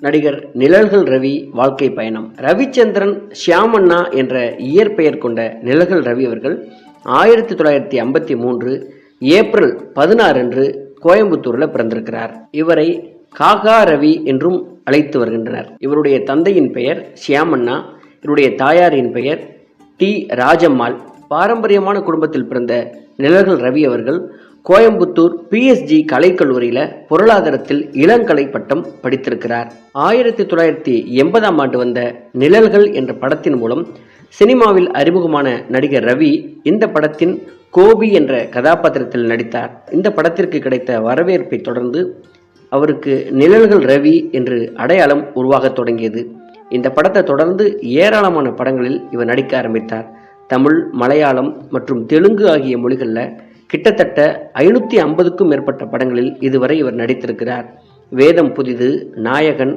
நடிகர் நிழல்கள் ரவி வாழ்க்கை பயணம். ரவிச்சந்திரன் ஷியாமண்ணா என்ற இயற்பெயர் கொண்ட நிழல்கள் ரவி அவர்கள் 1953 ஏப்ரல் 16 அன்று கோயம்புத்தூரில் பிறந்திருக்கிறார். இவரை காகா ரவி என்றும் அழைத்து வருகின்றனர். இவருடைய தந்தையின் பெயர் ஷியாமண்ணா, இவருடைய தாயாரின் பெயர் டி ராஜம்மாள். பாரம்பரியமான குடும்பத்தில் பிறந்த நிழல்கள் ரவி அவர்கள் கோயம்புத்தூர் PSG கலைக்கல்லூரியில் பொருளாதாரத்தில் இளங்கலை பட்டம் படித்திருக்கிறார். 1980ஆம் ஆண்டு வந்த நிழல்கள் என்ற படத்தின் மூலம் சினிமாவில் அறிமுகமான நடிகர் ரவி இந்த படத்தின் கோபி என்ற கதாபாத்திரத்தில் நடித்தார். இந்த படத்திற்கு கிடைத்த வரவேற்பை தொடர்ந்து அவருக்கு நிழல்கள் ரவி என்று அடையாளம் உருவாக தொடங்கியது. இந்த படத்தை தொடர்ந்து ஏராளமான படங்களில் இவர் நடிக்க ஆரம்பித்தார். தமிழ், மலையாளம் மற்றும் தெலுங்கு ஆகிய மொழிகளில் கிட்டத்தட்ட 550க்கும் மேற்பட்ட படங்களில் இதுவரை இவர் நடித்திருக்கிறார். வேதம் புதிது, நாயகன்,